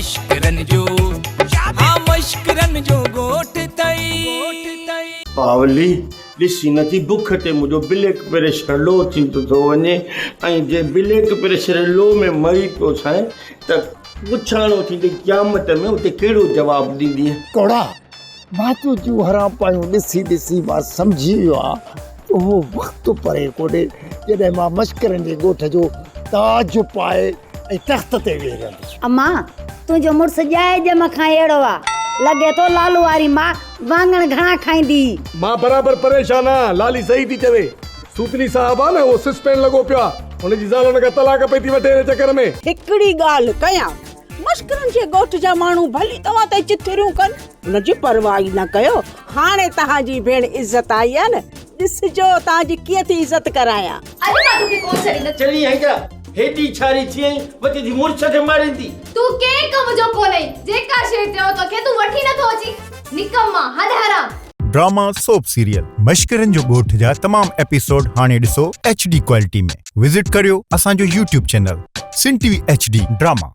मश्करन जो हाँ मश्करन जो गोठ तई पावली ॾिसी नथी बुख ते मुंहिंजो ब्लड प्रेशर लो थींदो थो वञे ऐं जे ब्लड प्रेशर लो में मरी पियो छाहे त पुछाणो थींदे क़यामत में उते कहिड़ो जवाबु ॾींदी कोड़ा मां तो जूं हराम पायूं ॾिसी ॾिसी मां सम्झी वियो आहे उहो वक़्तु परे कोॾे जॾहिं मां मश्करनि जे ॻोठ जो ताज पाए ऐं तख़्त ते वेही रहंदुसि। अम्मा तुंहिंजो मुड़ुसु ॼाए ॼम खां अहिड़ो आहे लॻे थो लालू वारी मां वाङण घणा खाईंदी। मां बराबर परेशान आहियां। लाली सही थी चवे। सूतली साहब आहे न उहो सस्पेंड लॻो पियो आहे। हुनजी ज़ाल हुन खां तलाक पई थी वठे हिन चकर में। हिकिड़ी ॻाल्हि कयां मश्करनि जे ॻोठ जा माण्हू भली तव्हां ते चिथरियूं कनि हुनजी परवाह ई न कयो। हाणे तव्हांजी भेण इज़त आई आहे न ॾिसजो तव्हांजी कीअं थी इज़त करायां। अरे मां तोखे कोन छॾींदसि। चली हैदरा हेॾी छारी थी आई वती जी मुड़ुस खे मारींदी। तूं कंहिं कम जो कोन्हे जेका शइ चयो तोखे तूं वठी नथो अची निकम्मा हद हराम। ड्रामा सोप सीरियल मश्करन जो ॻोठ जा तमाम एपिसोड हाणे ॾिसो HD क्वालिटी में। विजिट करियो असांजो YouTube चैनल सिन TV HD ड्रामा।